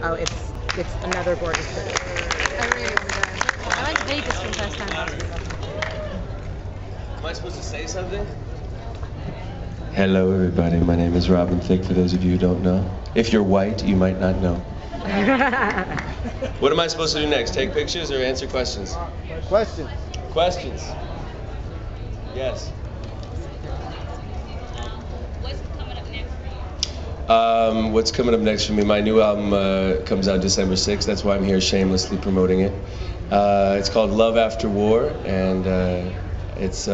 oh, it's another gorgeous city. I really love it. I went to Vegas for the first time last week. Am I supposed to say something? Hello, everybody. My name is Robin Thicke, for those of you who don't know. If you're white, you might not know. What am I supposed to do next? Take pictures or answer questions? Questions. Questions. Yes. What's coming up next for you? What's coming up next for me? My new album comes out December 6th. That's why I'm here shamelessly promoting it. It's called Love After War, and it's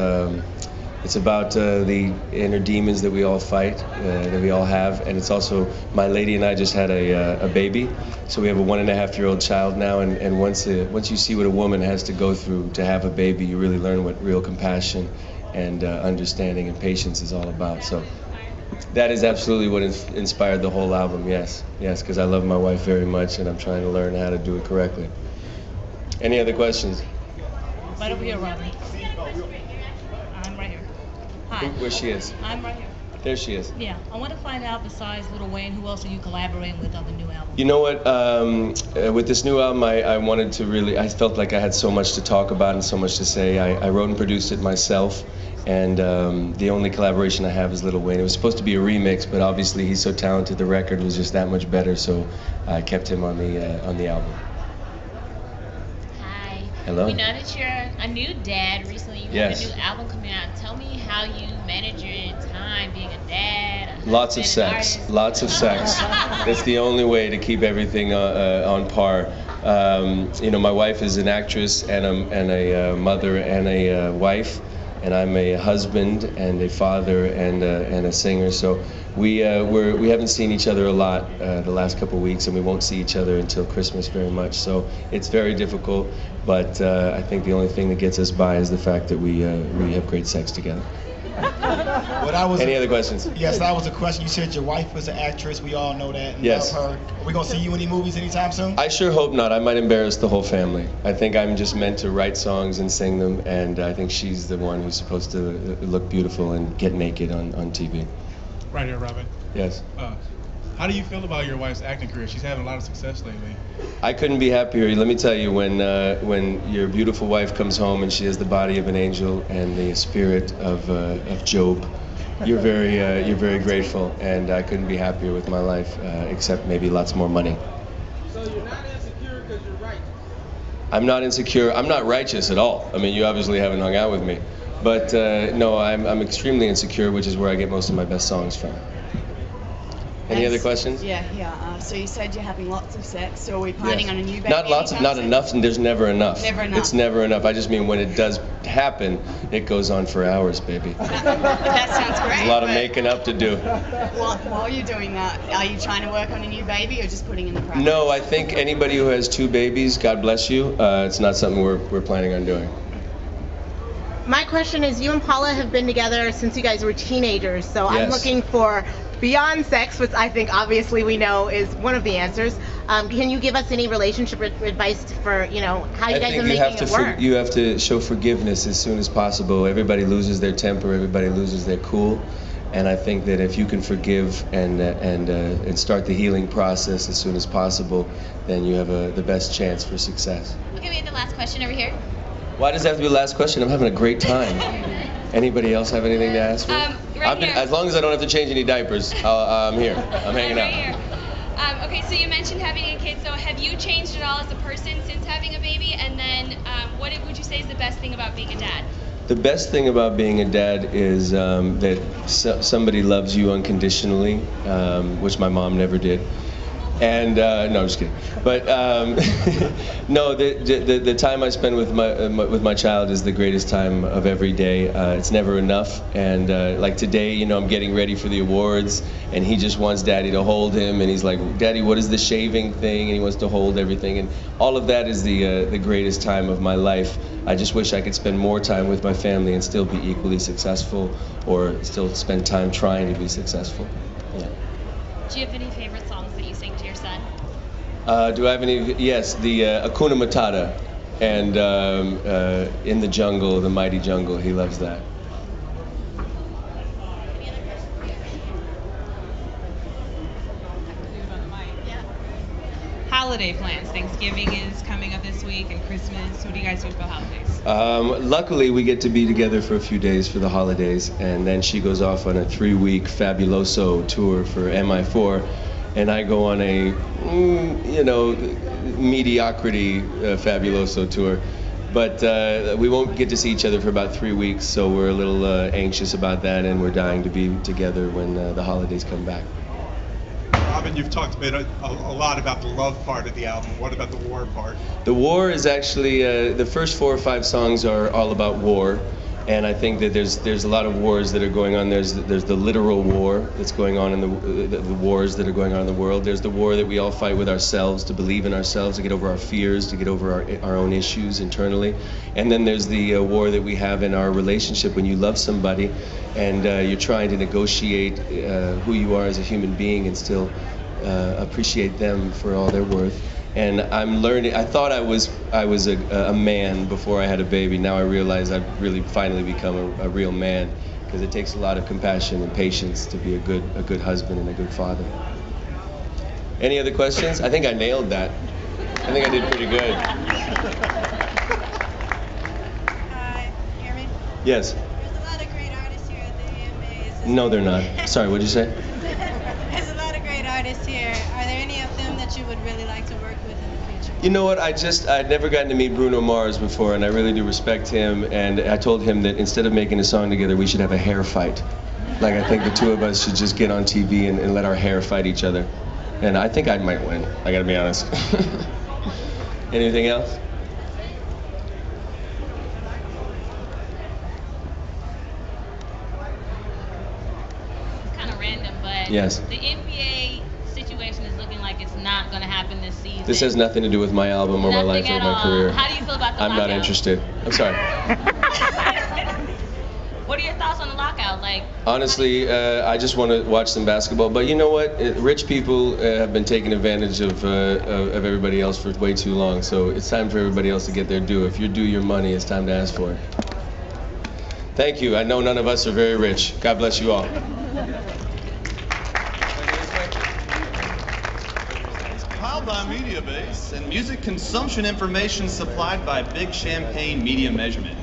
about the inner demons that we all fight, that we all have, and it's also, my lady and I just had a baby, so we have a 1.5-year-old child now, and once you see what a woman has to go through to have a baby, you really learn what real compassion and understanding and patience is all about. So that is absolutely what inspired the whole album, yes, because I love my wife very much, and I'm trying to learn how to do it correctly. Any other questions? Right over here, Robin. I'm right here. Hi. Where she is? I'm right here. There she is. Yeah. I want to find out, besides Lil Wayne, who else are you collaborating with on the new album? You know what? With this new album, I wanted to really, I felt like I had so much to talk about and so much to say. I wrote and produced it myself, and the only collaboration I have is Lil Wayne. It was supposed to be a remix, but obviously he's so talented, the record was just that much better, so I kept him on the album. Hi. Hello. We know that you're a new dad recently. You Yes. have a new album coming out. Tell me how you manage your time being a dad. Lots of husband, an sex. artist. Lots of sex. That's the only way to keep everything on par. You know, my wife is an actress and a mother and a wife, and I'm a husband and a father and a singer. So we haven't seen each other a lot the last couple of weeks, and we won't see each other until Christmas very much. So it's very difficult, but I think the only thing that gets us by is the fact that we have great sex together. Any other questions? Yes, that was a question. You said your wife was an actress. We all know that. And Yes. love her. Are we gonna see you in any movies anytime soon? I sure hope not. I might embarrass the whole family. I think I'm just meant to write songs and sing them, and I think she's the one who's supposed to look beautiful and get naked on TV. Right here, Robin. Yes. How do you feel about your wife's acting career? She's having a lot of success lately. I couldn't be happier. Let me tell you, when your beautiful wife comes home and she has the body of an angel and the spirit of Job, you're very grateful, and I couldn't be happier with my life, except maybe lots more money. So you're not insecure because you're right? I'm not insecure. I'm not righteous at all. I mean, you obviously haven't hung out with me, but no, I'm extremely insecure, which is where I get most of my best songs from. Any other questions? Yeah. So you said you're having lots of sex. So are we planning Yes. on a new baby? Not lots of, not anytime enough, and there's never enough. Never enough. It's never enough. I just mean when it does happen, it goes on for hours, baby. soon? That sounds great. There's a lot of but making up to do. While you're doing that, are you trying to work on a new baby or just putting in the practice? No, I think anybody who has 2 babies, God bless you, it's not something we're planning on doing. My question is, you and Paula have been together since you guys were teenagers, so I'm Yes. looking for beyond sex, which I think obviously we know is one of the answers. Can you give us any relationship advice for, how you I guys think are making it work? you have to show forgiveness as soon as possible. Everybody loses their temper, everybody loses their cool, and I think that if you can forgive and start the healing process as soon as possible, then you have the best chance for success. Okay, we have the last question over here. Why does it have to be the last question? I'm having a great time. Anybody else have anything to ask me? Right here. As long as I don't have to change any diapers, I'm here. I'm hanging right out. here. Okay, so you mentioned having a kid. So have you changed at all as a person since having a baby? And then what would you say is the best thing about being a dad? The best thing about being a dad is that somebody loves you unconditionally, which my mom never did. And no, I'm just kidding. But no, the time I spend with my child is the greatest time of every day. It's never enough. And like today, I'm getting ready for the awards, and he just wants Daddy to hold him, and he's like, Daddy, what is the shaving thing? And he wants to hold everything, and all of that is the greatest time of my life. I just wish I could spend more time with my family and still be equally successful, or still spend time trying to be successful. Yeah. Do you have any favorite songs that you sing to your son? Do I have any? Yes, the Hakuna Matata, and In the Jungle, the Mighty Jungle. He loves that. holiday plans? Thanksgiving is coming up this week, and Christmas. What do you guys do for the holidays? Luckily, we get to be together for a few days for the holidays, and then she goes off on a 3-week Fabuloso tour for MI4, and I go on a, mediocrity Fabuloso tour. But we won't get to see each other for about 3 weeks, so we're a little anxious about that, and we're dying to be together when the holidays come back. Robin, you've talked a lot about the love part of the album. What about the war part? The war is actually, the first 4 or 5 songs are all about war, and I think that there's a lot of wars that are going on. There's the literal war that's going on in the wars that are going on in the world. There's the war that we all fight with ourselves, to believe in ourselves, to get over our fears, to get over our own issues internally. And then there's the war that we have in our relationship when you love somebody and you're trying to negotiate who you are as a human being and still appreciate them for all they're worth. And I'm learning. I thought I was a man before I had a baby. Now I realize I've really finally become a real man, because it takes a lot of compassion and patience to be a good husband and a good father. Any other questions? I think I nailed that. I think I did pretty good. Hi, hear me? Yes. There's a lot of great artists here at the AMAs. No, they're not. Sorry, what'd you say? There's a lot of great artists here. Are there any of them that you would really like to work with in the future? You know what? I'd never gotten to meet Bruno Mars before, and I really do respect him. And I told him that instead of making a song together, we should have a hair fight. Like, I think the two of us should just get on TV and let our hair fight each other. And I think I might win. I gotta be honest. Anything else? It's kind of random, but Yes. the NBA situation is looking like it's not going to happen this season. This has nothing to do with my album or my life or my career. How do you feel about the I'm lockout? not interested. I'm sorry. What are your thoughts on the lockout? Like, Honestly, I just want to watch some basketball. But you know what? Rich people have been taking advantage of everybody else for way too long. So it's time for everybody else to get their due. If you're due your money, it's time to ask for it. Thank you. I know none of us are very rich. God bless you all. Compiled by Media Base and music consumption information supplied by Big Champagne Media Measurement.